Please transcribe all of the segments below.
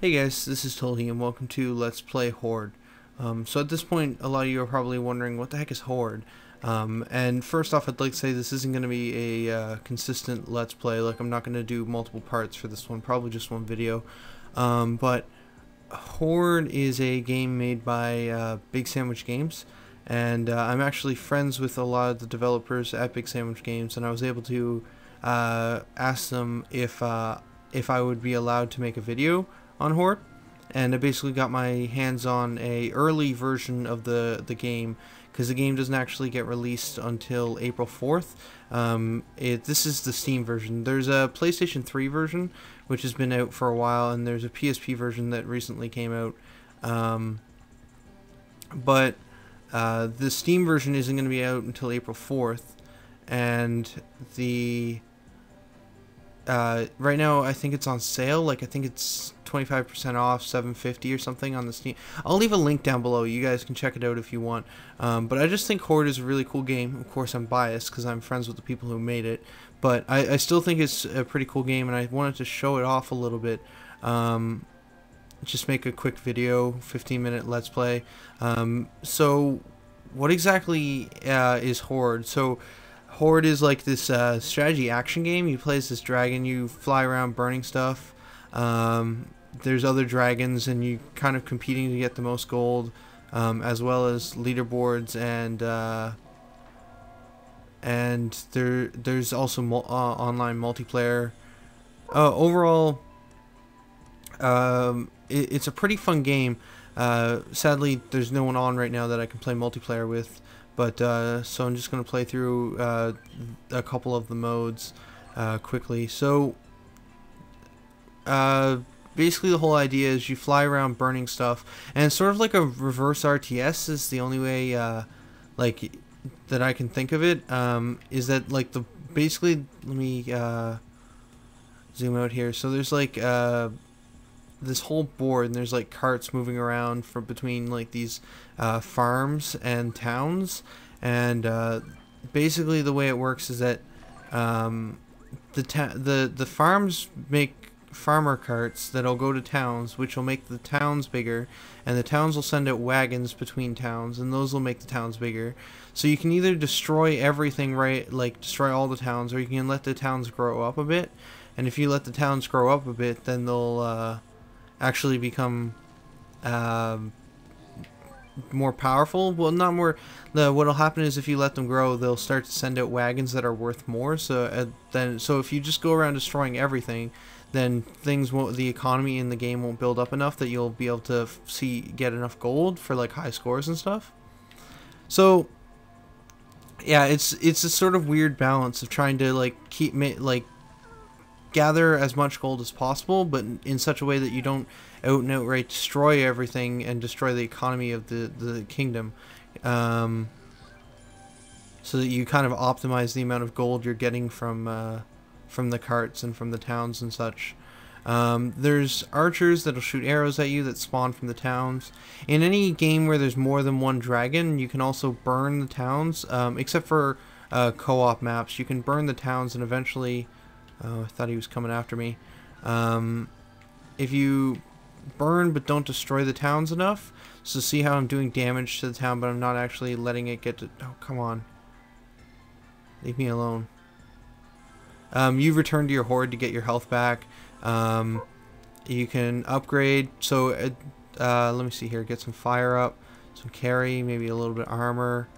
Hey guys, this is Tully and welcome to Let's Play HOARD. So at this point, a lot of you are probably wondering, what the heck is HOARD? And first off, I'd like to say this isn't going to be a consistent Let's Play. Like, I'm not going to do multiple parts for this one, probably just one video. But HOARD is a game made by Big Sandwich Games, and I'm actually friends with a lot of the developers at Big Sandwich Games, and I was able to ask them if I would be allowed to make a video on HOARD, and I basically got my hands on a early version of the game, because the game doesn't actually get released until April 4th. This is the Steam version. There's a PlayStation 3 version which has been out for a while, and there's a PSP version that recently came out, but the Steam version isn't going to be out until April 4th, and the right now I think it's on sale. Like, I think it's 25% off, $7.50 or something on the Steam. I'll leave a link down below. You guys can check it out if you want. But I just think HOARD is a really cool game. Of course, I'm biased because I'm friends with the people who made it, but I still think it's a pretty cool game, and I wanted to show it off a little bit. Just make a quick video, 15-minute Let's Play. So what exactly is HOARD? So HOARD is like this strategy action game. You play as this dragon, you fly around burning stuff. There's other dragons, and you kind of competing to get the most gold, as well as leaderboards, and there's also online multiplayer. Overall, it's a pretty fun game. Sadly, there's no one on right now that I can play multiplayer with. But so I'm just going to play through a couple of the modes quickly. So basically the whole idea is you fly around burning stuff, and it's sort of like a reverse RTS is the only way like that I can think of it. Is that like basically, let me zoom out here. So there's like this whole board, and there's like carts moving around from between like these farms and towns, and basically the way it works is that the farms make farmer carts that'll go to towns, which will make the towns bigger, and the towns will send out wagons between towns, and those will make the towns bigger. So you can either destroy everything, right, like destroy all the towns, or you can let the towns grow up a bit. And if you let the towns grow up a bit, then they'll actually become more powerful. Well, not more. What'll happen is if you let them grow, they'll start to send out wagons that are worth more. So so if you just go around destroying everything, then the economy in the game won't build up enough that you'll be able to get enough gold for like high scores and stuff. So yeah, it's a sort of weird balance of trying to like gather as much gold as possible, but in such a way that you don't out and outright destroy everything and destroy the economy of the kingdom, so that you kind of optimize the amount of gold you're getting from the carts and from the towns and such. There's archers that'll shoot arrows at you that spawn from the towns. In any game where there's more than one dragon, you can also burn the towns, except for co-op maps. You can burn the towns, and eventually I thought he was coming after me. If you burn but don't destroy the towns enough, so see how I'm doing damage to the town, but I'm not actually letting it get to... Oh, come on. Leave me alone. You return to your horde to get your health back. You can upgrade. So let me see here. Get some fire up, some carry, maybe a little bit of armor,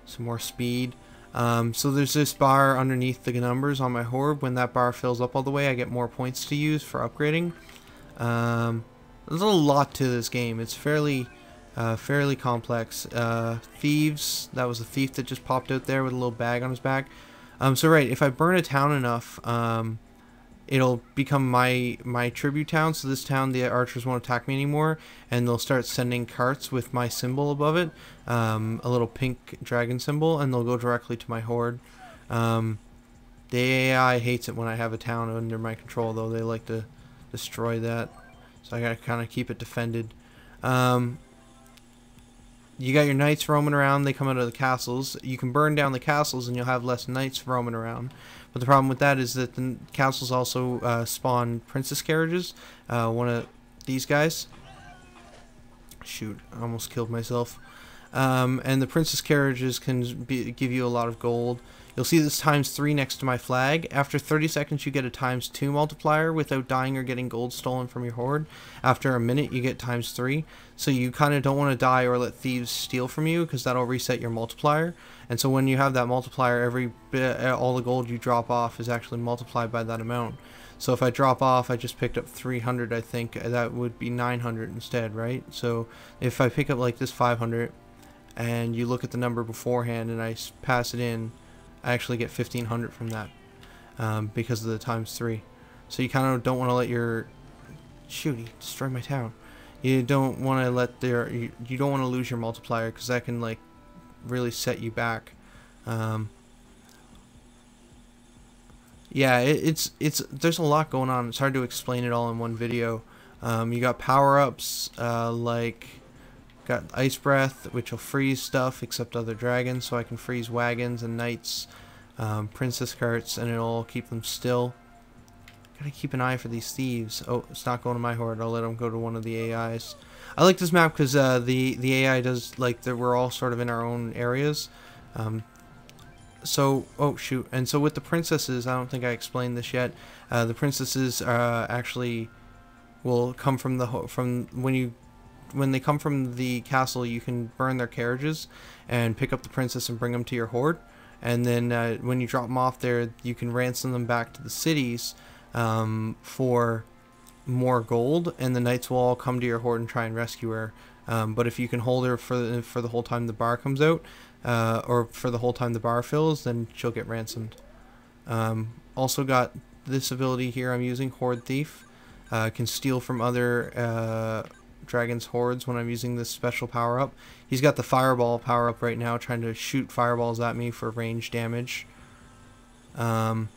some more speed. So there's this bar underneath the numbers on my horde. When that bar fills up all the way, I get more points to use for upgrading. There's a lot to this game. It's fairly complex. Thieves. That was a thief that just popped out there with a little bag on his back. So right, if I burn a town enough, it'll become my tribute town. So this town, the archers won't attack me anymore, and they'll start sending carts with my symbol above it, a little pink dragon symbol, and they'll go directly to my horde. The AI hates it when I have a town under my control, though. They like to destroy that, so I gotta kind of keep it defended. You got your knights roaming around. They come out of the castles. You can burn down the castles and you'll have less knights roaming around. But the problem with that is that the castles also spawn princess carriages. these guys. Shoot, I almost killed myself. And the princess carriages can give you a lot of gold. You'll see this ×3 next to my flag. After 30 seconds you get a ×2 multiplier without dying or getting gold stolen from your hoard. After a minute you get ×3. So you kind of don't want to die or let thieves steal from you, because that'll reset your multiplier. And so when you have that multiplier, all the gold you drop off is actually multiplied by that amount. So if I drop off, I just picked up 300, I think that would be 900 instead, right? So if I pick up like this 500 and you look at the number beforehand and I pass it in, I actually get 1500 from that, because of the ×3. So you kind of don't want to let your... Shoot, he destroyed my town. You don't want to let their... You don't want to lose your multiplier, because that can like really set you back. Yeah, it's there's a lot going on. It's hard to explain it all in one video. You got power-ups, like got ice breath, which will freeze stuff except other dragons, so I can freeze wagons and knights, princess carts, and it'll keep them still. Gotta keep an eye for these thieves. Oh, it's not going to my horde. I'll let them go to one of the AIs. I like this map because the AI does, like, we're all sort of in our own areas. So, oh shoot, and so with the princesses, I don't think I explained this yet. The princesses actually will come from when they come from the castle. You can burn their carriages and pick up the princess and bring them to your horde. And then when you drop them off there, you can ransom them back to the cities for more gold, and the knights will all come to your horde and try and rescue her. But if you can hold her for the whole time the bar comes out, or for the whole time the bar fills, then she'll get ransomed. Also got this ability here I'm using, Hoard Thief. Can steal from other dragons' hordes when I'm using this special power-up. He's got the fireball power-up right now, trying to shoot fireballs at me for range damage. The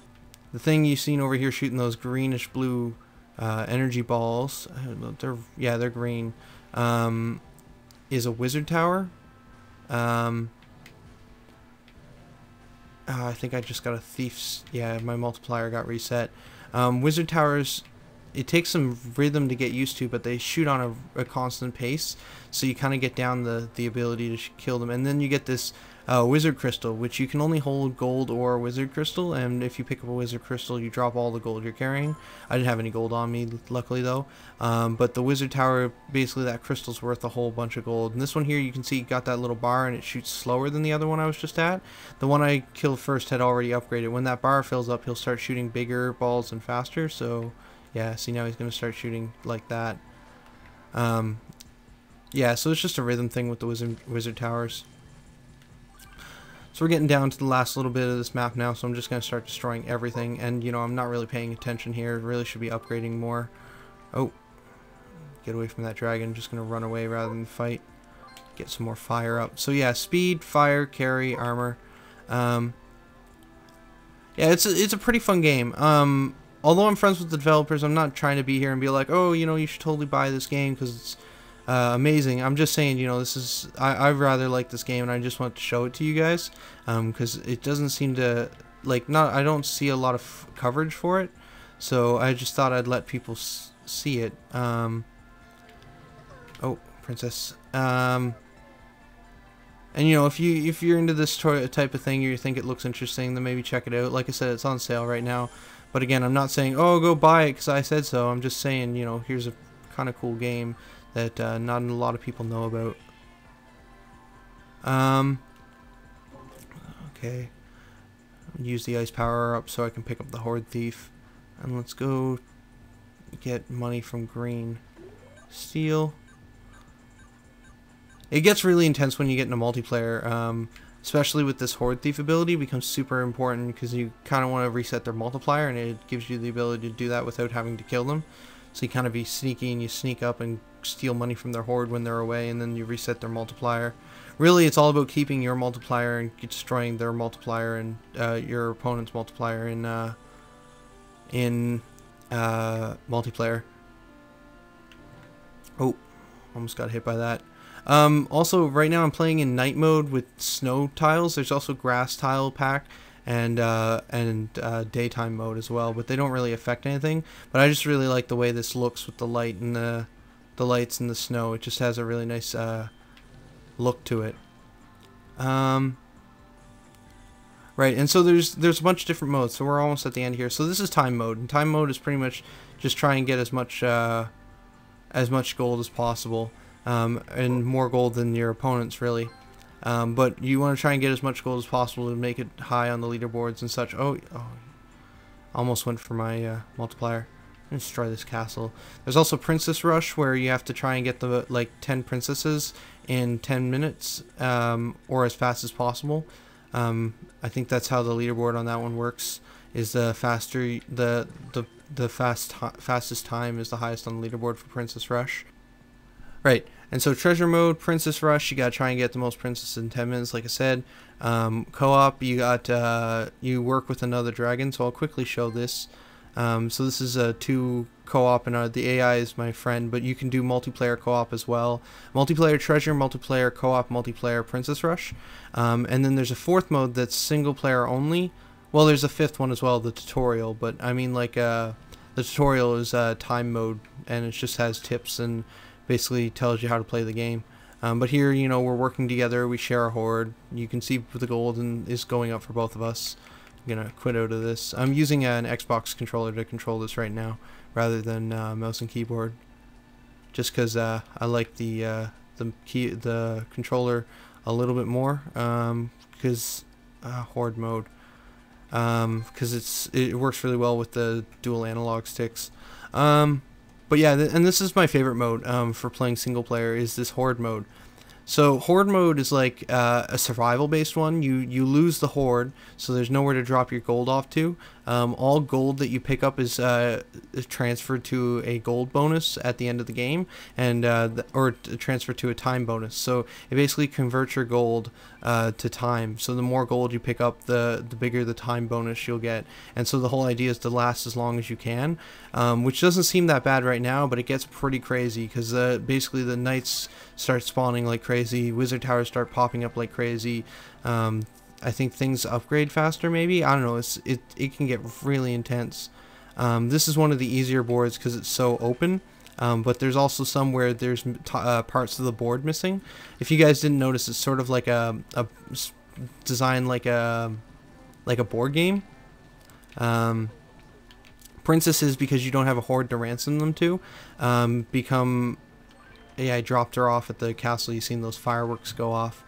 thing you've seen over here shooting those greenish blue energy balls, I don't know, they're green, is a wizard tower. I think I just got a thief's... Yeah, my multiplier got reset. Wizard towers, it takes some rhythm to get used to, but they shoot on a constant pace, so you kind of get down the ability to kill them. And then you get this wizard crystal, which you can only hold gold or wizard crystal, and if you pick up a wizard crystal, you drop all the gold you're carrying. I didn't have any gold on me, luckily, though. But the wizard tower, basically that crystal's worth a whole bunch of gold. And this one here, you can see, got that little bar, and it shoots slower than the other one I was just at. The one I killed first had already upgraded. When that bar fills up, he'll start shooting bigger balls and faster, so... Yeah, see, now he's going to start shooting like that. Yeah, so it's just a rhythm thing with the wizard towers. So we're getting down to the last little bit of this map now, so I'm just going to start destroying everything. And, you know, I'm not really paying attention here. Really should be upgrading more. Oh, get away from that dragon. Just going to run away rather than fight. Get some more fire up. So, yeah, speed, fire, carry, armor. Yeah, it's a pretty fun game. Although I'm friends with the developers, I'm not trying to be here and be like, oh, you know, you should totally buy this game because it's amazing. I'm just saying, you know, this is... I rather like this game, and I just want to show it to you guys because it doesn't seem to... Like, I don't see a lot of coverage for it, so I just thought I'd let people see it. Oh, princess. And, you know, if you're into this type of thing, or you think it looks interesting, then maybe check it out. Like I said, it's on sale right now. But again, I'm not saying, oh, go buy it because I said so. I'm just saying, you know, here's a kind of cool game that not a lot of people know about. Okay. Use the ice power up so I can pick up the Hoard Thief. And let's go get money from green. Steal. It gets really intense when you get into multiplayer. Especially with this Hoard Thief ability, becomes super important because you kind of want to reset their multiplier, and it gives you the ability to do that without having to kill them. So you kind of be sneaky, and you sneak up and steal money from their horde when they're away, and then you reset their multiplier. Really, it's all about keeping your multiplier and destroying their multiplier and your opponent's multiplier in multiplayer. Oh, almost got hit by that. Also, right now I'm playing in night mode with snow tiles. There's also grass tile pack and daytime mode as well, but they don't really affect anything. But I just really like the way this looks with the light and the the lights and the snow. It just has a really nice look to it. Right, and so there's a bunch of different modes. So we're almost at the end here. So this is time mode, and time mode is pretty much just try and get as much gold as possible, and more gold than your opponents really. But you want to try and get as much gold as possible to make it high on the leaderboards and such. Oh, almost went for my multiplier. Let's destroy this castle. There's also Princess Rush, where you have to try and get the like 10 princesses in 10 minutes, or as fast as possible. I think that's how the leaderboard on that one works. Is the faster the fastest time is the highest on the leaderboard for Princess Rush. Right, and so treasure mode, Princess Rush, you gotta try and get the most princesses in 10 minutes, like I said. Co-op, you got you work with another dragon, so I'll quickly show this. So this is a 2 co-op, and the AI is my friend, but you can do multiplayer co-op as well. Multiplayer treasure, multiplayer co-op, multiplayer Princess Rush. And then there's a 4th mode that's single player only. Well, there's a 5th one as well, the tutorial, but I mean like the tutorial is time mode, and it just has tips and basically tells you how to play the game. But here, you know, we're working together, we share a hoard. You can see the gold is going up for both of us. I'm gonna quit out of this. I'm using an Xbox controller to control this right now, rather than mouse and keyboard, just because I like the controller a little bit more, because HOARD mode, because it works really well with the dual analog sticks. But yeah, and this is my favorite mode for playing single player, is this HOARD mode. So HOARD mode is like a survival based one. You lose the hoard, so there's nowhere to drop your gold off to. All gold that you pick up is transferred to a gold bonus at the end of the game, and or transferred to a time bonus. So it basically converts your gold to time. So the more gold you pick up, the bigger the time bonus you'll get. And so the whole idea is to last as long as you can, which doesn't seem that bad right now, but it gets pretty crazy, because basically the knights start spawning like crazy, wizard towers start popping up like crazy. I think things upgrade faster, maybe, I don't know. It can get really intense. This is one of the easier boards because it's so open, but there's also some where there's parts of the board missing. If you guys didn't notice, it's sort of like a design like a board game. Princesses, because you don't have a hoard to ransom them to, become... Yeah, I dropped her off at the castle. You've seen those fireworks go off.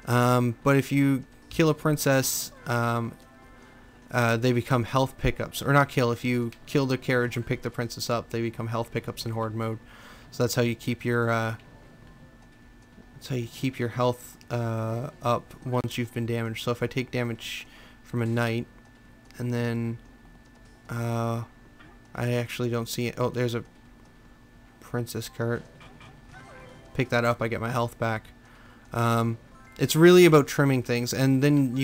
But if you kill a princess, they become health pickups. Or not kill. If you kill the carriage and pick the princess up, they become health pickups in HOARD mode. So that's how you keep your health up once you've been damaged. So if I take damage from a knight, and then I actually don't see it. Oh, there's a princess cart. Pick that up, I get my health back. It's really about trimming things, and then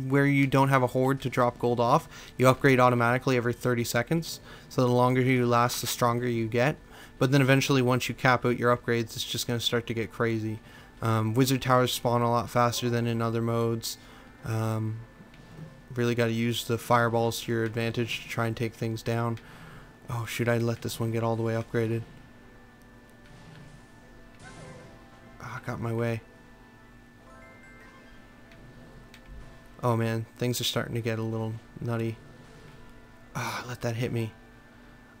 where you don't have a hoard to drop gold off, you upgrade automatically every 30 seconds. So the longer you last, the stronger you get. But then eventually, once you cap out your upgrades, it's just going to start to get crazy. Wizard towers spawn a lot faster than in other modes. Really got to use the fireballs to your advantage to try and take things down. Oh shoot, I let this one get all the way upgraded. Got my way. Oh man, things are starting to get a little nutty. Let that hit me.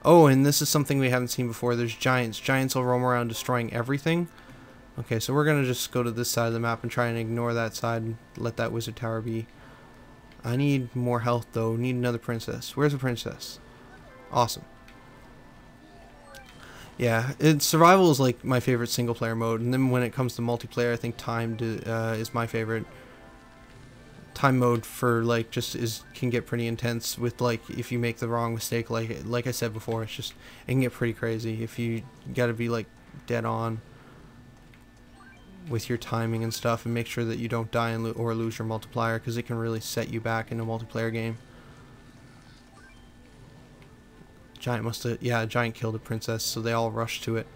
Oh, and this is something we haven't seen before. There's giants. Giants will roam around destroying everything. Okay, so we're gonna just go to this side of the map and try and ignore that side and let that wizard tower be. I need more health though. Need another princess. Where's the princess? Awesome. Yeah, survival is like my favorite single player mode, and then when it comes to multiplayer, I think time is my favorite. Time mode for like can get pretty intense with like if you make the wrong mistake, like I said before, it can get pretty crazy if you got to be like dead on with your timing and stuff, and make sure that you don't die or lose your multiplier, because it can really set you back in a multiplayer game. A giant killed a princess, so they all rushed to it.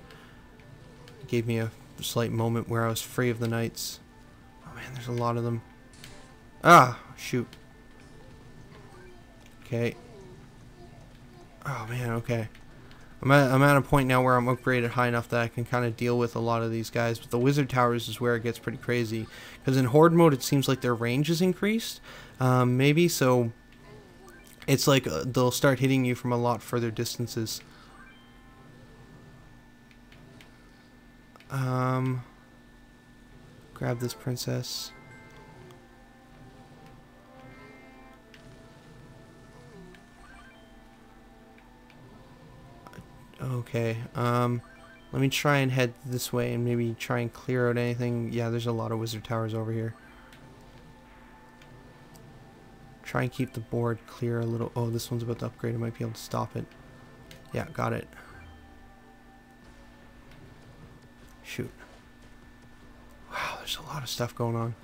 It gave me a slight moment where I was free of the knights. Oh man, there's a lot of them. Ah, shoot. Okay. Oh man, okay. I'm at a point now where I'm upgraded high enough that I can kind of deal with a lot of these guys. But the wizard towers is where it gets pretty crazy. Because in horde mode, it seems like their range is increased. Maybe, so it's like they'll start hitting you from a lot further distances. Grab this princess. Okay, let me try and head this way and maybe try and clear out anything. Yeah, there's a lot of wizard towers over here. Try and keep the board clear a little. Oh, this one's about to upgrade. I might be able to stop it. Yeah, got it. Shoot. Wow, there's a lot of stuff going on.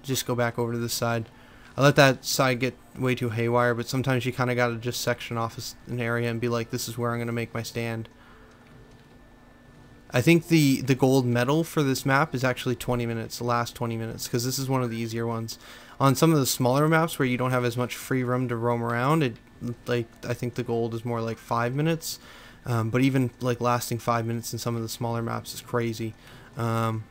Just go back over to this side. I let that side get way too haywire, but sometimes you kind of got to just section off an area and be like, this is where I'm going to make my stand. I think the gold medal for this map is actually 20 minutes, the last 20 minutes, because this is one of the easier ones. On some of the smaller maps where you don't have as much free room to roam around, I think the gold is more like 5 minutes. But even like lasting 5 minutes in some of the smaller maps is crazy. Come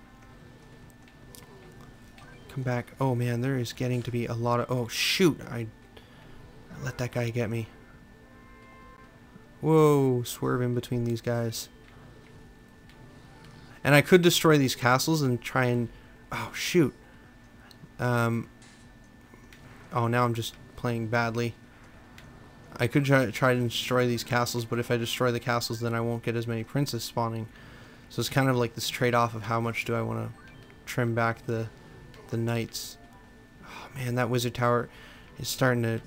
back. Oh man, there is getting to be a lot of... Oh shoot, I let that guy get me. Whoa, swerve in between these guys. And I could destroy these castles and try and... Oh shoot. Oh, now I'm just playing badly. I could try to destroy these castles, but if I destroy the castles, then I won't get as many princes spawning. So it's kind of like this trade-off of how much do I want to trim back the knights. Oh man, that wizard tower is starting to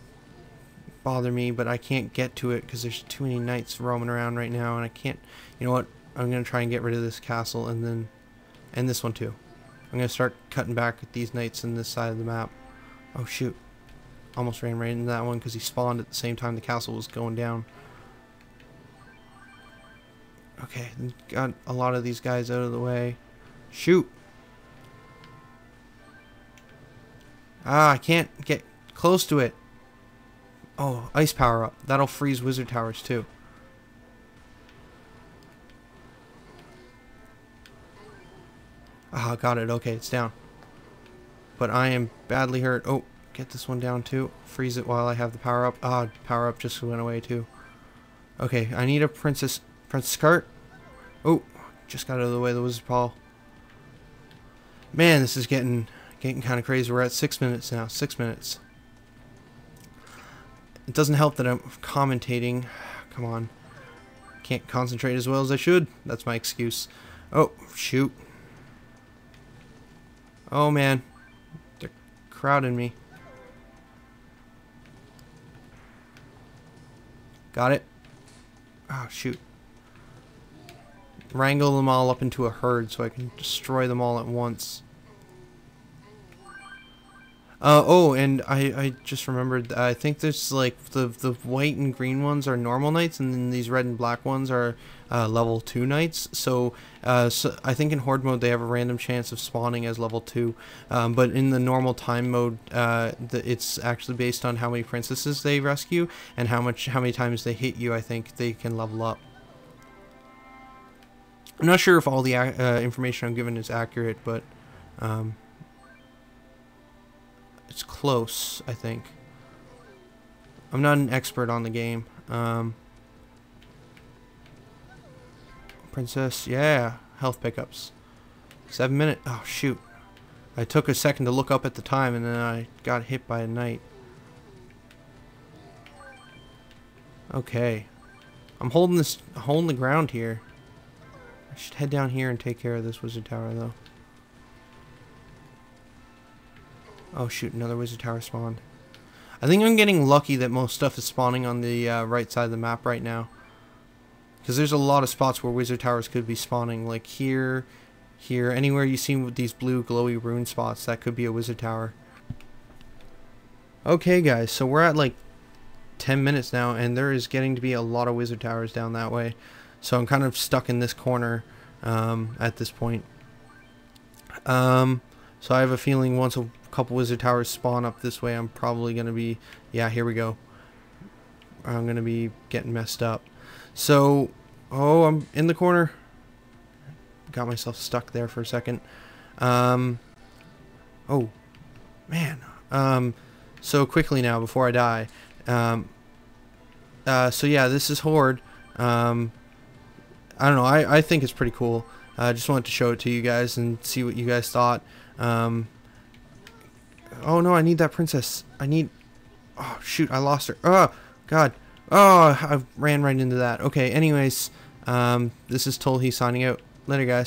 bother me, but I can't get to it because there's too many knights roaming around right now, and I can't... You know what? I'm going to try and get rid of this castle, and this one too. I'm going to start cutting back with these knights in this side of the map. Oh shoot. Almost ran right into that one because he spawned at the same time the castle was going down. Okay, got a lot of these guys out of the way. Shoot! Ah, I can't get close to it. Oh, ice power up. That'll freeze wizard towers too. Ah, got it. Okay, it's down. But I am badly hurt. Oh, get this one down too. Freeze it while I have the power up. Ah, power up just went away too. Okay, I need a princess cart. Oh, just got out of the way of the wizard paw. Man, this is getting kind of crazy. We're at 6 minutes now. 6 minutes. It doesn't help that I'm commentating. Come on. Can't concentrate as well as I should. That's my excuse. Oh, shoot. Oh, man. They're crowding me. Got it. Oh, shoot. Wrangle them all up into a herd so I can destroy them all at once. Oh, and I just remembered, I think there's like the white and green ones are normal knights, and then these red and black ones are level 2 knights. So I think in horde mode they have a random chance of spawning as level 2, but in the normal time mode, it's actually based on how many princesses they rescue and how many times they hit you. I think they can level up. I'm not sure if all the information I'm given is accurate, but it's close, I think. I'm not an expert on the game. Princess, yeah. Health pickups. 7 minutes. Oh, shoot. I took a second to look up at the time, and then I got hit by a knight. Okay. I'm holding the ground here. I should head down here and take care of this wizard tower, though. Oh shoot, another wizard tower spawned. I think I'm getting lucky that most stuff is spawning on the right side of the map right now. Because there's a lot of spots where wizard towers could be spawning. Like here, anywhere you see with these blue glowy rune spots, that could be a wizard tower. Okay guys, so we're at like 10 minutes now, and there is getting to be a lot of wizard towers down that way. So I'm kind of stuck in this corner at this point. So I have a feeling once a couple wizard towers spawn up this way, I'm probably going to be... Yeah, here we go. I'm going to be getting messed up. So, oh, I'm in the corner. Got myself stuck there for a second. Oh, man. So quickly now, before I die. So yeah, this is HOARD. I don't know. I think it's pretty cool. I just wanted to show it to you guys and see what you guys thought. Oh no, I need that princess. I need... Oh, shoot, I lost her. Oh, God. Oh, I ran right into that. Okay, anyways, this is Tolhi signing out. Later, guys.